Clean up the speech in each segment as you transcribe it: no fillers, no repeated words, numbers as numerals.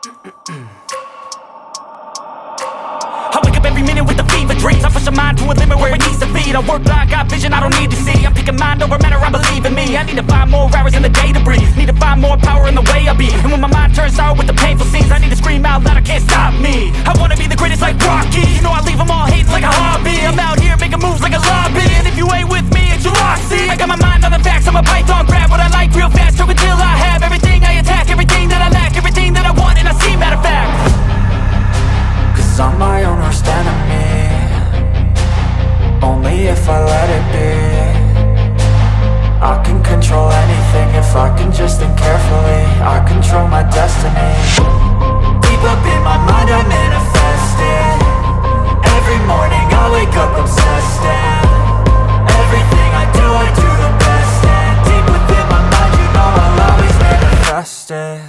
I wake up every minute with the fever dreams. I push my mind to a limit where it needs to be. I work blind, got vision I don't need to see. I'm picking mind over matter, I believe in me. I need to find more hours in the day to breathe. Need to find more power in the way I be. And when my mind turns sour with the painful scenes, I need to scream out loud, I can't stop me. I wanna be the greatest like Rocky. You know I leave them all hating like a hobby. I'm out here making moves like a lobby. And if you ain't with me, it's your loss, see. I got my mind on the facts, I'm a python, grab what I like real fast. Choke until I have everything I attack, everything that I lack, everything that I want and I see, matter of fact. Cause I'm my own worst enemy. Only if I let it be. I can control anything if I can just think carefully. I control my destiny. Deep up in my mind I manifest it. Every morning I wake up obsessed, and everything I do the best. And deep within my mind you know I'll always manifest it.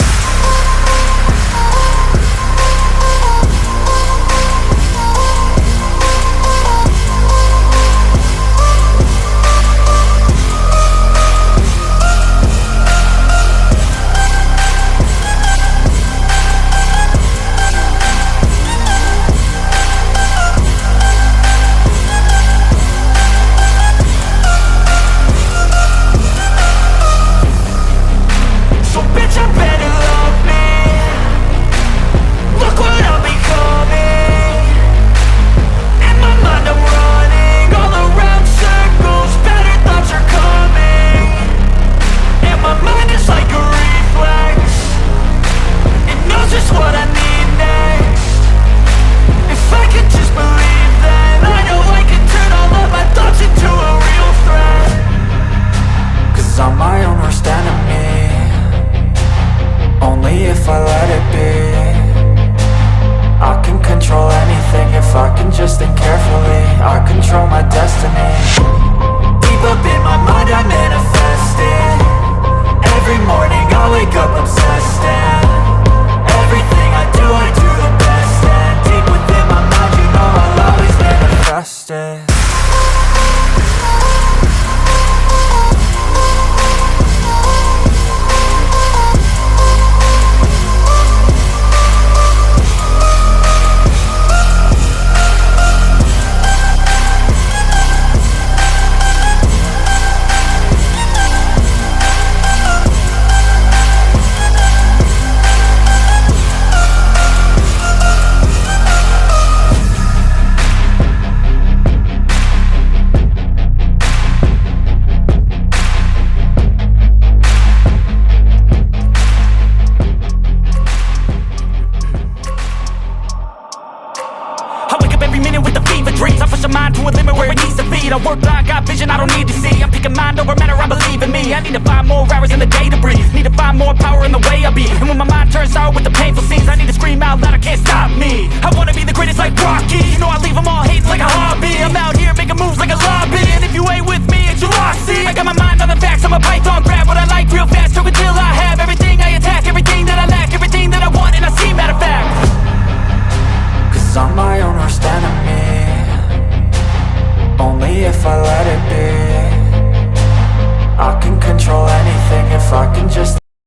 I work blind, got vision I don't need to see. I'm picking mind over matter, I believe in me. I need to find more hours in the day to breathe. Need to find more power in the way I be. And when my mind turns sour with the painful scenes, I need to scream out loud, I can't stop me. I wanna be the greatest like Rocky. You know I leave